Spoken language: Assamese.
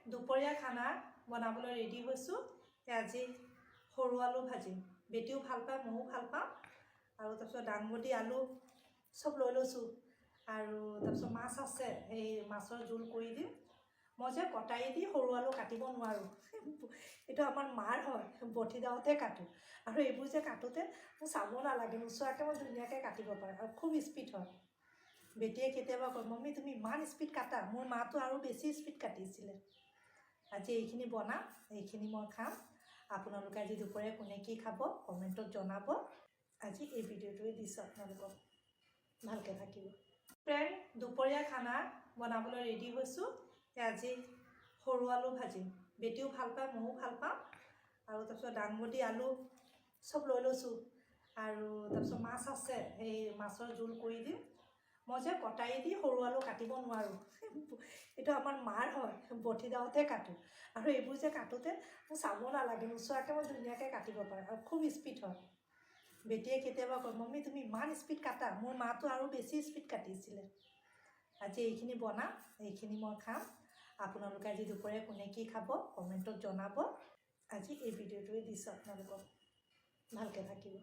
দুপৰীয়া খানা বনাবলৈ ৰেডি হৈছোঁ। আজি সৰু আলু ভাজিম। বেটিও ভাল পায়, ময়ো ভাল পাওঁ। আৰু তাৰপিছত দাংবডি আলু চব লৈ লৈছোঁ। আৰু তাৰপিছত মাছ আছে, সেই মাছৰ জোল কৰি দিম। মই যে কটাৰী দি সৰু আলু কাটিব নোৱাৰোঁ। এইটো আমাৰ মাৰ হয়, বটি দাওঁতে কাটোঁ। আৰু এইবোৰ যে কাটোতে মোৰ চাব নালাগে, নোচোৱাকৈ মই ধুনীয়াকৈ কাটিব পাৰোঁ আৰু খুব স্পীড হয়। বেটিয়ে কেতিয়াবা কয়, মম্মী তুমি ইমান স্পীড কাটা। মোৰ মাটো আৰু বেছি স্পীড কাটিছিলে। আজি এইখিনি বনাম, এইখিনি মই খাম। আপোনালোকে আজি দুপৰীয়া কোনে কি খাব কমেণ্টত জনাব। আজি এই ভিডিঅ'টোৱে দিছোঁ আপোনালোকক। ভালকৈ থাকিব। ফ্ৰেণ্ড, দুপৰীয়া খানা বনাবলৈ ৰেডি হৈছোঁ। আজি সৰু আলু ভাজিম। বেটিও ভাল পায়, ময়ো ভাল পাওঁ। আৰু তাৰপিছত দাংবডি আলু চব লৈ লৈছোঁ। আৰু তাৰপিছত মাছ আছে, সেই মাছৰ জোল কৰি দিম। মই যে কটাৰী দি সৰু আলু কাটিব নোৱাৰোঁ। এইটো আমাৰ মাৰ হয়, বটি দাওঁতে কাটোঁ। আৰু এইবোৰ যে কাটোতে মোৰ চাব নালাগে, নোচোৱাকৈ মই ধুনীয়াকৈ কাটিব পাৰোঁ আৰু খুব স্পীড হয়। বেটিয়ে কেতিয়াবা কয়, মম্মী তুমি ইমান স্পীড কাটা। মোৰ মাটো আৰু বেছি স্পীড কাটিছিলে। আজি এইখিনি বনাম, এইখিনি মই খাম। আপোনালোকে আজি দুপৰীয়া কোনে কি খাব কমেণ্টত জনাব। আজি এই ভিডিঅ'টোৱে দিছোঁ আপোনালোকক। ভালকৈ থাকিব।